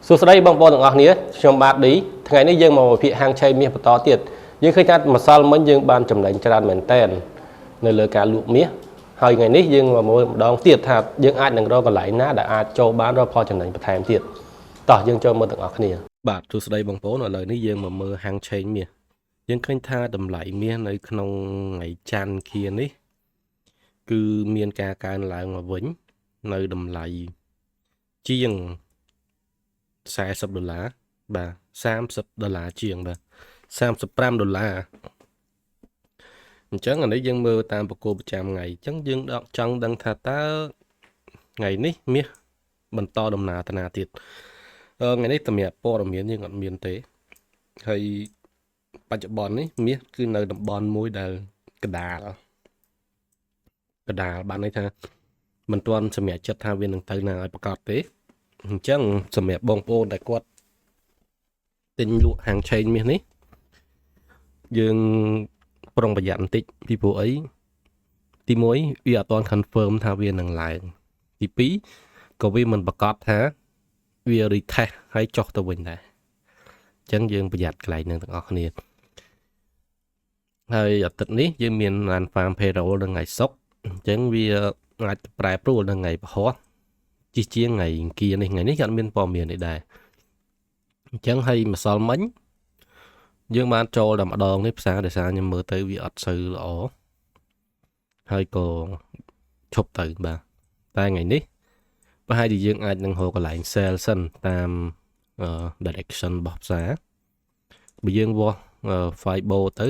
សួស្តីបងប្អូនទាំងអស់គ្នាខ្ញុំបាទឌីថ្ងៃនេះយើងមកវិភាគហាងឆេងមាសបន្តទៀតយើងឃើញថាម្សិលមិញយើងបានចំណេញច្រើនមែនតែននៅលើការលក់មាសហើយថ្ងៃនេះយើងមកមើលម្ដងទៀតថាយើងអាចនឹងរកកន្លែងណាដែលអាចចូលបានរកផលចំណេញបន្ថែមទៀតតោះយើងចូលមើលទាំងអស់គ្នាបាទសួស្តីបងប្អូនឥឡូវនេះយើងមកមើលហាងឆេងមាសយើងឃើញថាតម្លៃមាសនៅក្នុងថ្ងៃច័ន្ទkiaនេះគឺមានការកើនឡើងមកវិញនៅតម្លៃជាង$40បាទ$30ជាងបាទ$35អញ្ចឹងអានេះយើងមើលតាមប្រកួតប្រចាំថ្ងៃអញ្ចឹងយើងចង់ដឹងថាតើថ្ងៃនេះមាសបន្តដំណើរទៅណាទៀតថ្ងៃនេះតម្រាព័ត៌មានយើងអត់មានទេហើយបច្ចុប្បន្ននេះមាសគឺនៅតំបន់មួយដែលកដាលបានន័យថាមិនទាន់សម្រេចចិត្តថាវានឹងទៅណាឲ្យប្រកាសទេអញ្ចឹងសម្រាប់បងប្អូនដែលគាត់ទិញលក់ហាងឆេងមាសនេះយើងប្រុងប្រយ័ត្នបន្តិចពីព្រោះអីទី1វាអត់ទាន់ confirm ថាវានឹងឡើងទី2ក៏វាមិនប្រកាសថាវា retest ហើយចុះទៅវិញដែរអញ្ចឹងយើងប្រយ័ត្នកន្លែងហ្នឹងទាំងអស់គ្នាហើយអាទិត្យនេះយើងមាន non farm payroll នៅថ្ងៃសុក្រអញ្ចឹងវាអាចប្រែប្រួលនៅថ្ងៃពហុជាថ្ងៃអង្គារនេះថ្ងៃនេះក៏អត់មានព័ត៌មាននេះដែរអញ្ចឹងហើយម្សិលមិញយើងបានចូលតែម្ដងនេះផ្សារដោយសារខ្ញុំមើលទៅវាអត់សូវល្អហើយក៏ឈប់ទៅបាទតែថ្ងៃនេះប្រហែលជាយើងអាចនឹងរកកន្លែង sale សិនតាម direction របស់ផ្សារបើយើងវាស់ Fibo ទៅ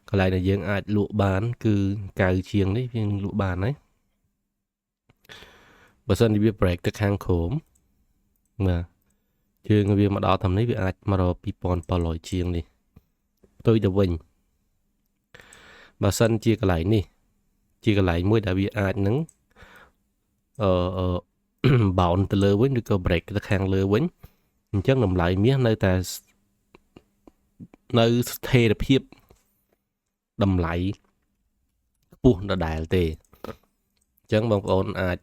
កន្លែងដែលយើងអាចលក់បានគឺកៅជាងនេះវានឹងលក់បានហើយបើសិនជាវា break ទៅខាងក្រោមបាទជើងវាមកដល់តាមនេះវាអាចមករក2700ជាងនេះផ្ទុយទៅវិញបើសិនជាកន្លែងនេះជាកន្លែងមួយដែលវាអាចនឹងbound ទៅលើវិញឬក៏ break ទៅខាងលើវិញអញ្ចឹងតម្លៃមាសនៅតែនៅស្ថិរភាពតម្លៃខ្ពស់ដដែលទេអញ្ចឹងបងប្អូនអាច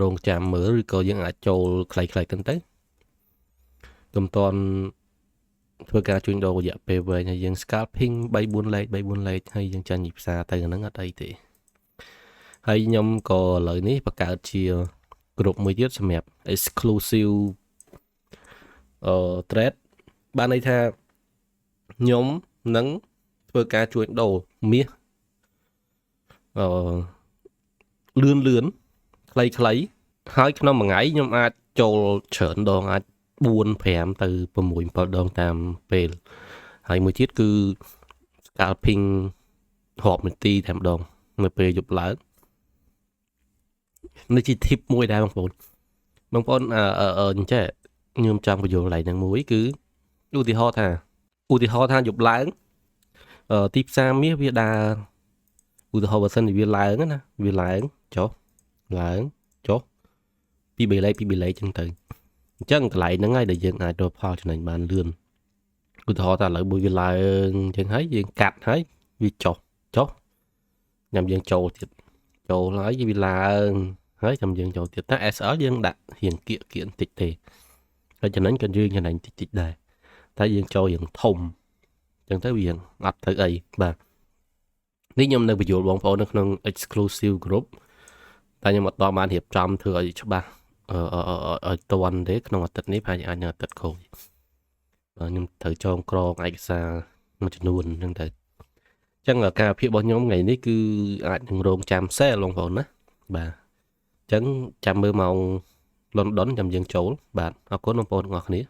រងចាំមើលឬក៏យើងអាចចូលខ្លីៗទៅកុំតន់ធ្វើការជួញដូររយៈពេលវែងហើយយើង scalping 3-4 លេខហើយយើងចាញ់ពីផ្សារទៅហ្នឹងអត់អីទេហើយខ្ញុំក៏ឥឡូវនេះបង្កើតជាក្រុមមួយទៀតសម្រាប់ exclusive trade បានន័យថាខ្ញុំនឹងធ្វើការជួញដូរមាសលឿនខ្លីហើយក្នុងមួយថ្ងៃខ្ញុំអាចចូលច្រើនដងអាច4-5 ទៅ6-7 ដងតាមពេលហើយមួយទៀតគឺ scalping រាប់នាទីតែម្ដងនៅពេលយប់ឡើងនេះជា tip មួយដែរបងប្អូនអញ្ចឹងខ្ញុំចង់បញ្យល់កន្លែងហ្នឹងមួយគឺឧទាហរណ៍ថាយប់ឡើងទីផ្សារមាសវាដើរឧទាហរណ៍បើសិនជាវាឡើងណាវាឡើងចុះពី3លេខចឹងទៅអញ្ចឹងកន្លែងហ្នឹងហើយដែលយើងអាចរកផលចំណេញបានលឿនឧទាហរណ៍ថាឥឡូវមួយវាឡើងអញ្ចឹងហើយយើងកាត់ហើយវាចុះញ៉ាំយើងចូលទៀតចូលហើយវាឡើងហើយចាំយើងចូលទៀតតែ SL យើងដាក់រៀងគៀកបន្តិចទេហើយចំណេញក៏យើងចំណេញតិចដែរតែយើងចូលរៀងធំអញ្ចឹងទៅវាអត់ទៅអីបាទនេះខ្ញុំនៅបញ្យល់បងប្អូននៅក្នុង exclusive group តែខ្ញុំអត់បានរៀបចំធ្វើឲ្យច្បាស់ឲ្យតន់ទេក្នុងអាទិត្យនេះប្រហែលអាចនៅអាទិត្យក្រោយខ្ញុំត្រូវចងក្រងឯកសារមួយចំនួនអញ្ចឹងទៅអញ្ចឹងការភាពរបស់ខ្ញុំថ្ងៃនេះគឺអាចនឹងរងចាំ sale បងប្អូនណាបាទអញ្ចឹងចាំមើលម៉ោង London ចាំយើងចូលបាទអរគុណបងប្អូនទាំងអស់គ្នា